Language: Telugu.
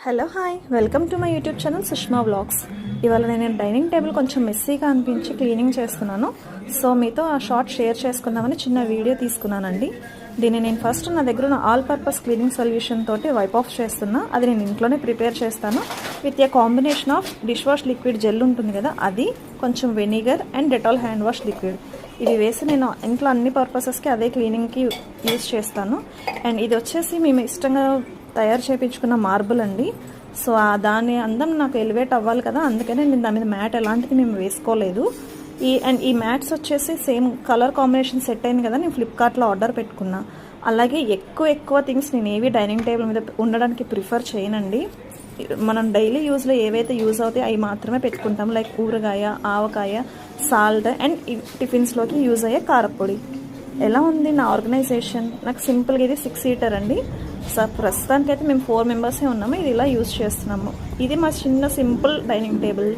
Hello hi welcome to my YouTube channel Sushma vlogs. ఇవాళ నేను డైనింగ్ టేబుల్ కొంచెం మెస్సీగా అనిపించి క్లీనింగ్ చేస్తున్నాను. సో మీతో ఆ షార్ట్ షేర్ చేసుకుందామని చిన్న వీడియో తీసుకున్నానండి. దీన్ని నేను ఫస్ట్ నా దగ్గర ఉన్న ఆల్ పర్పస్ క్లీనింగ్ సొల్యూషన్ తోటి వైప్ ఆఫ్ చేస్తున్నా. అది నేను ఇంట్లోనే ప్రిపేర్ చేస్తాను with a combination of dish wash liquid gel ఉంటుంది కదా, అది కొంచెం vinegar and Dettol hand wash liquid. ఇది వేసి నేను ఇంట్లో అన్ని పర్పసెస్కి అదే క్లీనింగ్కి యూజ్ చేస్తాను. అండ్ ఇది వచ్చేసి మేము ఇష్టంగా తయారు చేయించుకున్న మార్బుల్ అండి. సో దాని అందం నాకు ఎలివేట్ అవ్వాలి కదా, అందుకనే నేను దాని మీద మ్యాట్ ఎలాంటిది మేము వేసుకోలేదు. ఈ మ్యాట్స్ వచ్చేసి సేమ్ కలర్ కాంబినేషన్ సెట్ అయింది కదా, నేను ఫ్లిప్కార్ట్లో ఆర్డర్ పెట్టుకున్నా. అలాగే ఎక్కువ థింగ్స్ నేను ఏవి డైనింగ్ టేబుల్ మీద ఉండడానికి ప్రిఫర్ చేయనండి. మనం డైలీ యూజ్లో ఏవైతే యూజ్ అవుతాయో అవి మాత్రమే పెట్టుకుంటాం. లైక్ ఊరగాయ, ఆవకాయ, సాల్ట్ అండ్ టిఫిన్స్లోకి యూజ్ అయ్యే కారపొడి. ఎలా ఉంది నా ఆర్గనైజేషన్? నాకు సింపుల్గా ఇది 6 సీటర్ అండి. సో ప్రస్తుతానికైతే మేము 4 మెంబర్సే ఉన్నాము. ఇది ఇలా యూజ్ చేస్తున్నాము. ఇది మా చిన్న సింపుల్ డైనింగ్ టేబుల్.